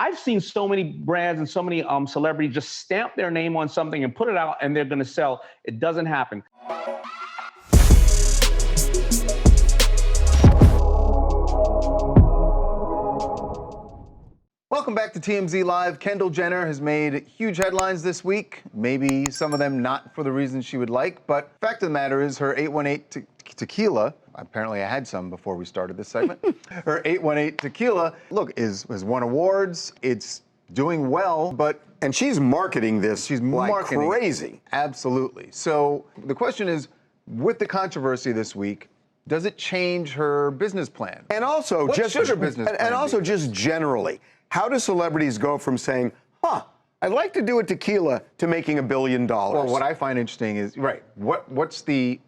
I've seen so many brands and so many celebrities just stamp their name on something and put it out and they're going to sell. It doesn't happen. Welcome back to TMZ Live. Kendall Jenner has made huge headlines this week. Maybe some of them not for the reasons she would like, but fact of the matter is her 818 tequila, apparently I had some before we started this segment, her 818 tequila, look, has won awards. It's doing well, but... And she's marketing this like crazy. Absolutely. So the question is, with the controversy this week, does it change her business plan? And also, what should her business plan also be? just generally, how do celebrities go from saying, I'd like to do a tequila, to making $1 billion? Well, what I find interesting is, what's the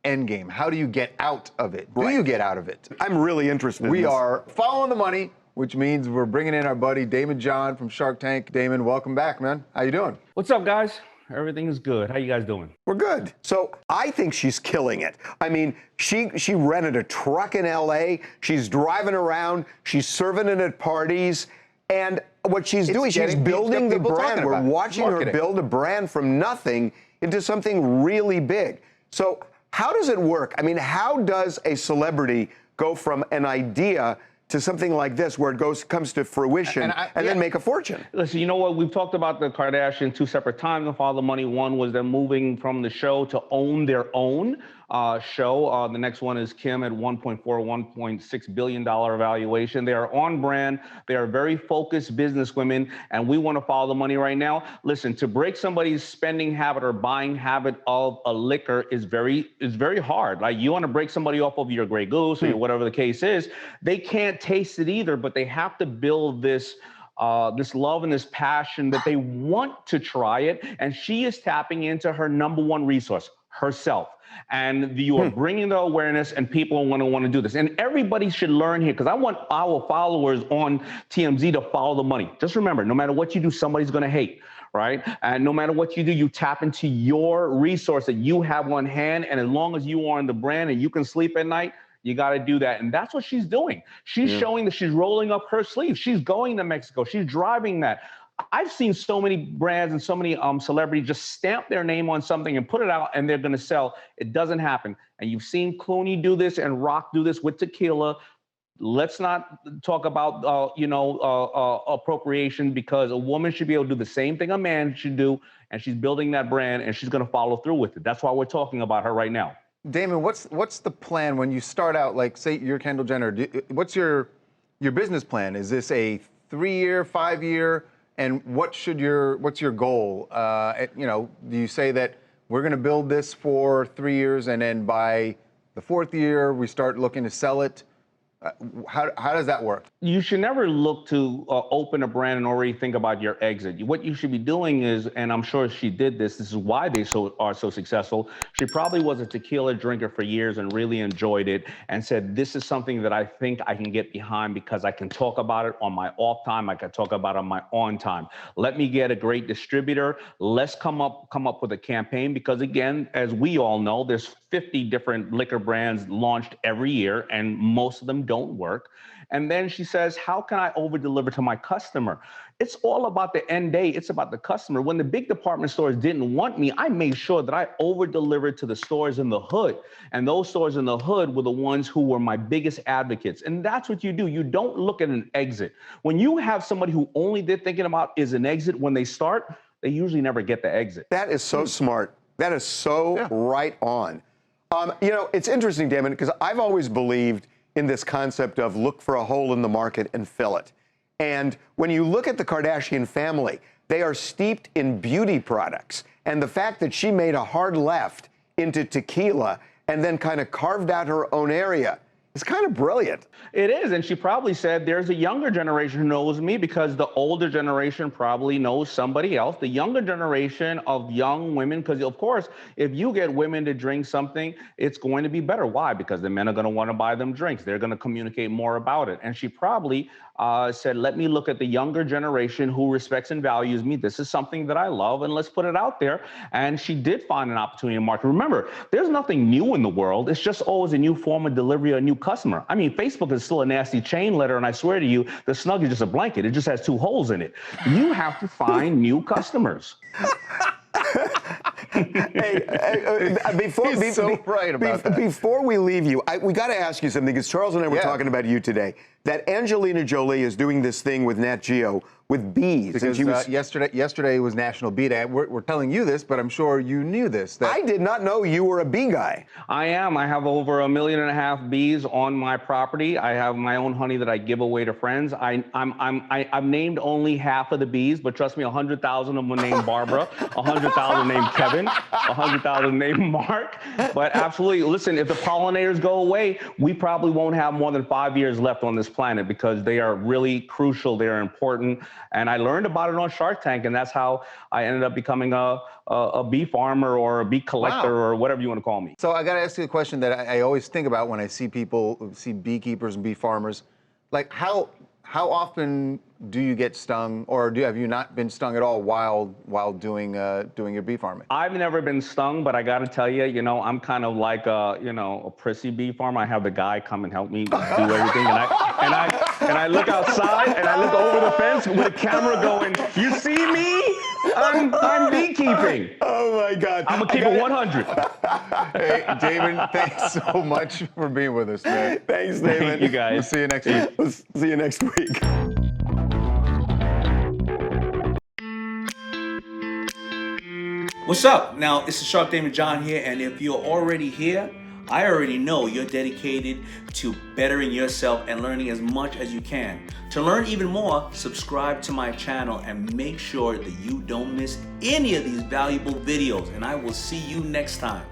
end game? How do you get out of it? Do you get out of it? I'm really interested in We this. are following the money, which means we're bringing in our buddy Daymond John from Shark Tank. Daymond, welcome back, man. How you doing? What's up, guys? Everything is good. How you guys doing? We're good. So I think she's killing it. I mean, she rented a truck in LA. She's driving around. She's serving it at parties. And what she's doing, she's building the brand. We're watching her build a brand from nothing into something really big. So how does it work? I mean, how does a celebrity go from an idea to something like this, where it comes to fruition and then make a fortune? Listen, you know what? We've talked about the Kardashians 2 separate times on Follow the Money. One was them moving from the show to own their own show. The next one is Kim at $1.4, $1.6 billion valuation. They are on brand. They are very focused businesswomen, and we want to follow the money right now. Listen, to break somebody's spending habit or buying habit of a liquor is very hard. Like, you want to break somebody off of your Grey Goose or whatever the case is, they can't taste it either, but they have to build this love and this passion that they want to try it. And she is tapping into her number one resource, herself. And you are bringing the awareness, and people want to do this. And everybody should learn here, because I want our followers on TMZ to follow the money. Just remember, no matter what you do, somebody's going to hate, right? And no matter what you do, you tap into your resource that you have on hand. And as long as you are on the brand and you can sleep at night, you got to do that. And that's what she's doing. She's showing that she's rolling up her sleeves. She's going to Mexico. She's driving that. I've seen so many brands and so many celebrities just stamp their name on something and put it out and they're going to sell. It doesn't happen. And you've seen Clooney do this and Rock do this with tequila. Let's not talk about, appropriation, because a woman should be able to do the same thing a man should do. And she's building that brand, and she's going to follow through with it. That's why we're talking about her right now. Daymond, what's the plan when you start out? Like, say you're Kendall Jenner. What's your business plan? Is this a 3-year, 5-year? And what's your goal? Do you say that we're going to build this for 3 years, and then by the 4th year we start looking to sell it? How does that work? You should never look to open a brand and already think about your exit. What you should be doing is, and I'm sure she did this, this is why they are so successful. She probably was a tequila drinker for years and really enjoyed it, and said, this is something that I think I can get behind, because I can talk about it on my off time. I can talk about it on my on time. Let me get a great distributor. Let's come up with a campaign, because again, as we all know, there's 50 different liquor brands launched every year, and most of them don't work. And then she says, how can I over deliver to my customer? It's all about the end day. It's about the customer. When the big department stores didn't want me, I made sure that I over delivered to the stores in the hood. And those stores in the hood were the ones who were my biggest advocates. And that's what you do. You don't look at an exit. When you have somebody who only they're thinking about is an exit when they start, they usually never get the exit. That is so smart. That is so right on. It's interesting, Daymond, because I've always believed in this concept of look for a hole in the market and fill it. And when you look at the Kardashian family, they are steeped in beauty products. And the fact that she made a hard left into tequila and then kind of carved out her own area It's kind of brilliant. It is, and she probably said there's a younger generation who knows me because the older generation probably knows somebody else. The younger generation of young women, because of course, if you get women to drink something, it's going to be better. Why? Because the men are going to want to buy them drinks. They're going to communicate more about it. And she probably said, let me look at the younger generation who respects and values me. This is something that I love, and let's put it out there. And she did find an opportunity in market. Remember, there's nothing new in the world. It's just always a new form of delivery, a new customer. I mean, Facebook is still a nasty chain letter, and I swear to you, the Snug is just a blanket. It just has 2 holes in it. You have to find new customers. Before we leave you, we got to ask you something, because Charles and I were talking about you today, that Angelina Jolie is doing this thing with Nat Geo with bees. Because and she was, yesterday was National Bee Day. We're telling you this, but I'm sure you knew this. I did not know you were a bee guy. I am. I have over 1.5 million bees on my property. I have my own honey that I give away to friends. I've named only half of the bees, but trust me, 100,000 of them are named Barbara, 100,000 named Kevin, 100,000 named Mark. But absolutely, listen, if the pollinators go away, we probably won't have more than 5 years left on this planet, because they are really crucial. They are important. And I learned about it on Shark Tank, and that's how I ended up becoming a bee farmer or a bee collector or whatever you want to call me. So I got to ask you a question that I always think about when I see beekeepers and bee farmers. Like, how often do you get stung, or have you not been stung at all while doing your bee farming? I've never been stung, but I got to tell you, I'm kind of like a prissy bee farmer. I have the guy come and help me do everything, and I look outside and I look over the fence with a camera going, "You see me? I'm beekeeping." Oh my God! I'm gonna keep it 100. Hey, Daymond, thanks so much for being with us, man. Thanks, Daymond. Thank you, guys. We'll see you next week. We'll see you next week. What's up? Now, it's the Shark Daymond John here, and if you're already here, I already know you're dedicated to bettering yourself and learning as much as you can. To learn even more, subscribe to my channel and make sure that you don't miss any of these valuable videos, and I will see you next time.